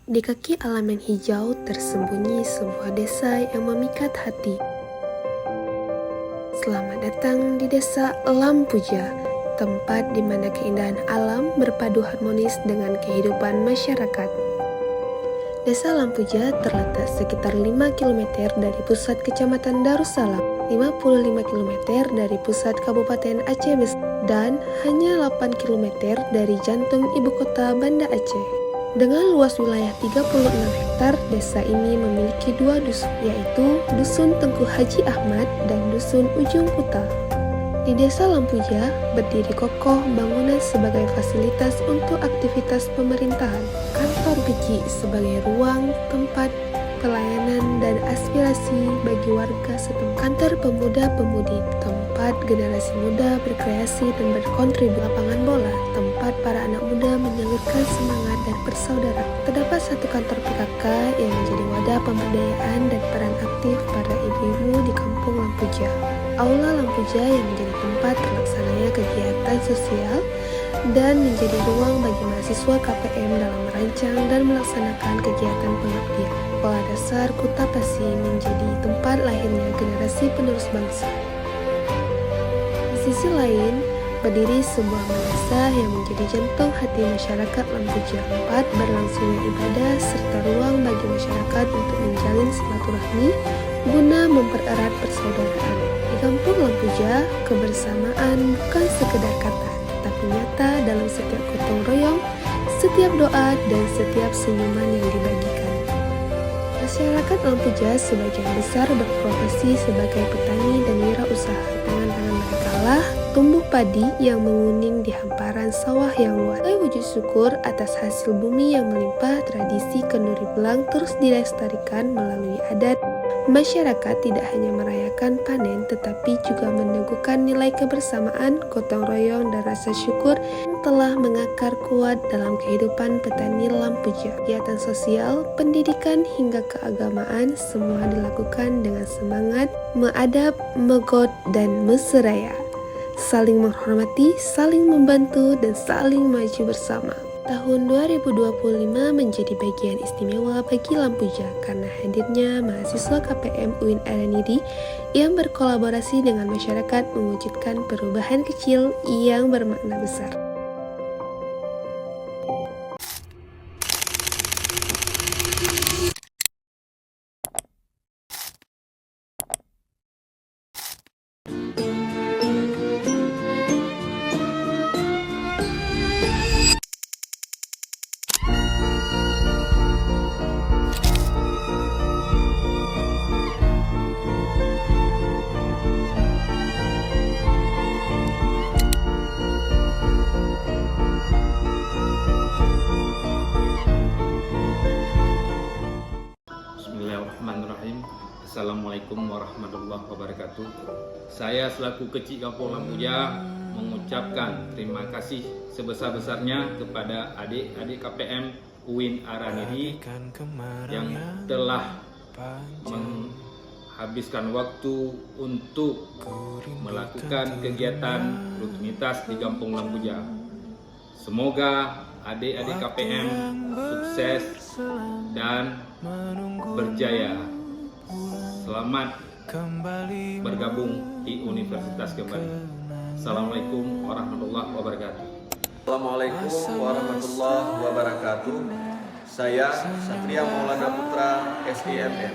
Di kaki alam yang hijau tersembunyi sebuah desa yang memikat hati. Selamat datang di Desa Lampuja, tempat di mana keindahan alam berpadu harmonis dengan kehidupan masyarakat. Desa Lampuja terletak sekitar 5 km dari pusat Kecamatan Darussalam, 55 km dari pusat Kabupaten Aceh Besar, dan hanya 8 km dari jantung ibu kota Banda Aceh. Dengan luas wilayah 36 hektar, desa ini memiliki 2 dusun, yaitu Dusun Tengku Haji Ahmad dan Dusun Ujung Kuta. Di Desa Lampuja, berdiri kokoh bangunan sebagai fasilitas untuk aktivitas pemerintahan, kantor biji sebagai ruang tempat pelayanan dan aspirasi bagi warga setempat, kantor pemuda-pemudi, tempat generasi muda berkreasi dan berkontribusi, lapangan bola, tempat para anak muda menyalurkan semangat dan persaudaraan. Terdapat satu kantor PKK yang menjadi wadah pemberdayaan dan peran aktif para ibu-ibu di Kampung Lampuja. Aula Lampuja yang menjadi tempat terlaksananya kegiatan sosial dan menjadi ruang bagi mahasiswa KPM dalam merancang dan melaksanakan kegiatan pengabdian. Sekolah Dasar Kutapasi menjadi tempat lahirnya generasi penerus bangsa. Di sisi lain, berdiri sebuah madrasah yang menjadi jantung hati masyarakat Lampuja. Tempat berlangsungnya ibadah serta ruang bagi masyarakat untuk menjalin silaturahmi guna mempererat persaudaraan. Di Kampung Lampuja, kebersamaan bukan sekedar kata, tapi nyata dalam setiap gotong royong, setiap doa, dan setiap senyuman yang dibagikan. Masyarakat Lampuja sebagian besar berprofesi sebagai petani dan wirausaha. Tangan-tangan mereka lah tumbuh padi yang menguning di hamparan sawah yang luas. Sebagai wujud syukur atas hasil bumi yang melimpah, tradisi kenduri belang terus dilestarikan melalui adat. Masyarakat tidak hanya merayakan panen, tetapi juga meneguhkan nilai kebersamaan, gotong royong, dan rasa syukur yang telah mengakar kuat dalam kehidupan petani Lampuja. Kegiatan sosial, pendidikan, hingga keagamaan semua dilakukan dengan semangat, meadab, megot, dan meseraya. Saling menghormati, saling membantu, dan saling maju bersama. Tahun 2025 menjadi bagian istimewa bagi Lampuja karena hadirnya mahasiswa KPM UIN Araniri yang berkolaborasi dengan masyarakat mewujudkan perubahan kecil yang bermakna besar. Bismillahirrahmanirrahim. Assalamualaikum warahmatullahi wabarakatuh. Saya selaku Kecik Kampung Lampuja mengucapkan terima kasih sebesar-besarnya kepada adik-adik KPM UIN Araniri yang telah menghabiskan waktu untuk melakukan kegiatan rutinitas di Kampung Lampuja. Semoga adik-adik KPM sukses dan berjaya. Selamat bergabung di Universitas kembali. Assalamualaikum warahmatullahi wabarakatuh. Assalamualaikum warahmatullahi wabarakatuh. Saya Satria Maulana Putra SIMM,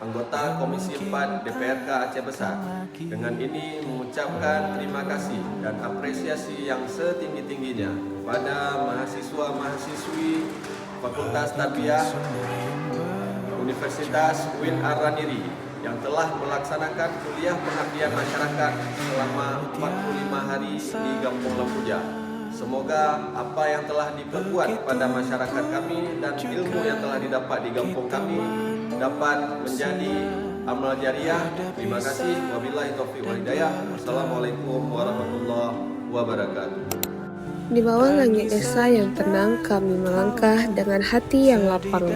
anggota Komisi 4 DPRK Aceh Besar. Dengan ini mengucapkan terima kasih dan apresiasi yang setinggi-tingginya pada mahasiswa-mahasiswi Fakultas Tarbiyah Universitas UIN Araniri yang telah melaksanakan kuliah pengabdian masyarakat selama 45 hari di Kampung Lampuja. Semoga apa yang telah diperbuat pada masyarakat kami dan ilmu yang telah didapat di kampung kami dapat menjadi amal jariah. Terima kasih. Wabillahi taufiq wal hidayah. Assalamualaikum warahmatullahi wabarakatuh. Di bawah langit desa yang tenang, kami melangkah dengan hati yang lapang.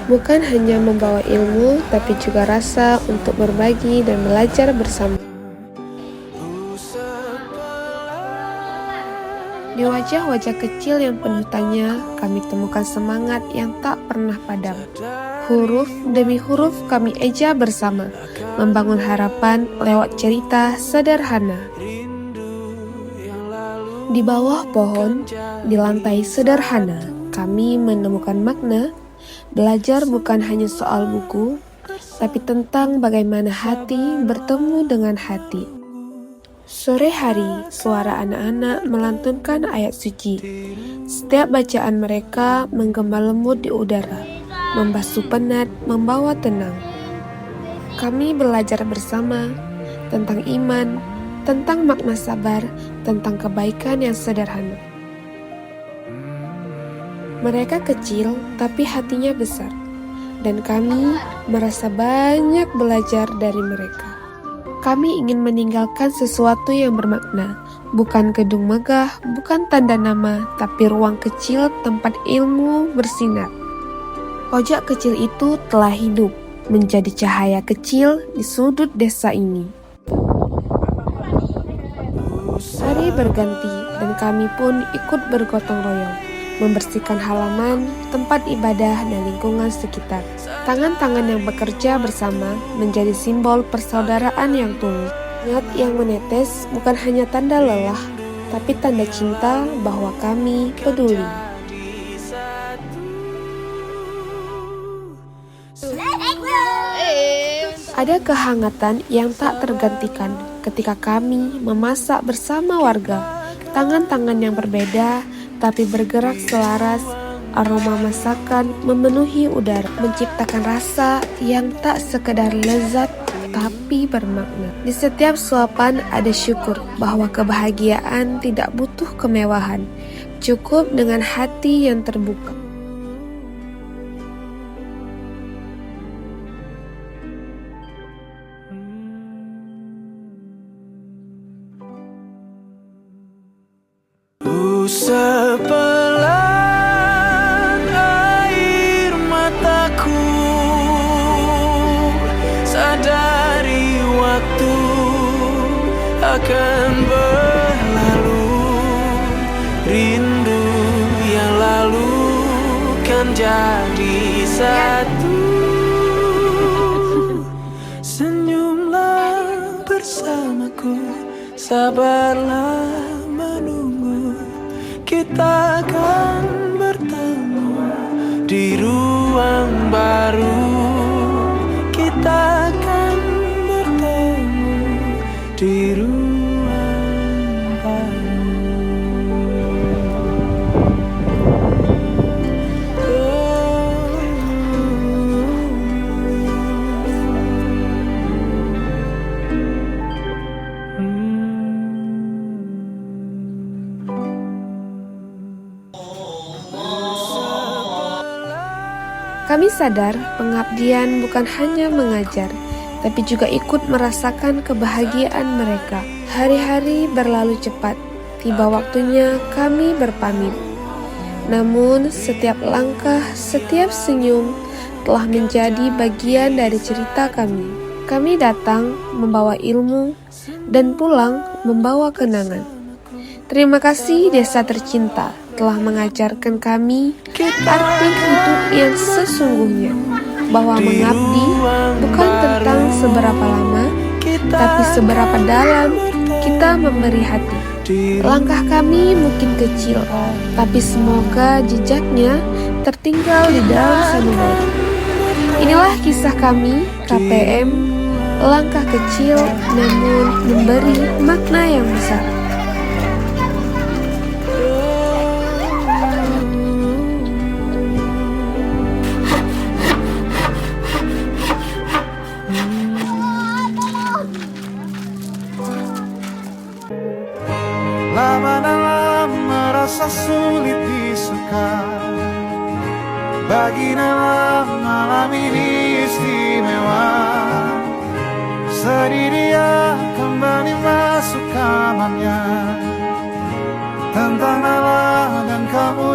Bukan hanya membawa ilmu, tapi juga rasa untuk berbagi dan belajar bersama. Di wajah-wajah kecil yang penuh tanya, kami temukan semangat yang tak pernah padam. Huruf demi huruf kami eja bersama, membangun harapan lewat cerita sederhana. Di bawah pohon, di lantai sederhana, kami menemukan makna. Belajar bukan hanya soal buku, tapi tentang bagaimana hati bertemu dengan hati. Sore hari, suara anak-anak melantunkan ayat suci. Setiap bacaan mereka menggema lembut di udara, membasuh penat, membawa tenang. Kami belajar bersama tentang iman, tentang makna sabar, tentang kebaikan yang sederhana. Mereka kecil, tapi hatinya besar, dan kami merasa banyak belajar dari mereka. Kami ingin meninggalkan sesuatu yang bermakna, bukan gedung megah, bukan tanda nama, tapi ruang kecil tempat ilmu bersinar. Pojok kecil itu telah hidup, menjadi cahaya kecil di sudut desa ini. Hari berganti, dan kami pun ikut bergotong royong, membersihkan halaman, tempat ibadah, dan lingkungan sekitar. Tangan-tangan yang bekerja bersama menjadi simbol persaudaraan yang tulus. Ingat yang menetes bukan hanya tanda lelah, tapi tanda cinta bahwa kami peduli. Ada kehangatan yang tak tergantikan ketika kami memasak bersama warga. Tangan-tangan yang berbeda, tapi bergerak selaras. Aroma masakan memenuhi udara, menciptakan rasa yang tak sekedar lezat tapi bermakna. Di setiap suapan ada syukur bahwa kebahagiaan tidak butuh kemewahan, cukup dengan hati yang terbuka. Sepelan air mataku, sadari waktu akan berlalu. Rindu yang lalu kan jadi satu. Senyumlah bersamaku, sabarlah menunggu. Kita akan bertemu di ruang baru. Kita akan bertemu di ruang baru. Kami sadar pengabdian bukan hanya mengajar, tapi juga ikut merasakan kebahagiaan mereka. Hari-hari berlalu cepat, tiba waktunya kami berpamit. Namun setiap langkah, setiap senyum telah menjadi bagian dari cerita kami. Kami datang membawa ilmu dan pulang membawa kenangan. Terima kasih desa tercinta telah mengajarkan kami arti hidup yang sesungguhnya, bahwa mengabdi bukan tentang seberapa lama, tapi seberapa dalam kita memberi hati. Langkah kami mungkin kecil, tapi semoga jejaknya tertinggal di dalam sanubari. Inilah kisah kami, KPM, langkah kecil namun memberi makna yang besar. Lama-lama merasa sulit disuka, bagi malam ini istimewa. Sedih dia kembali masuk kamarnya, tentang Allah dan kamu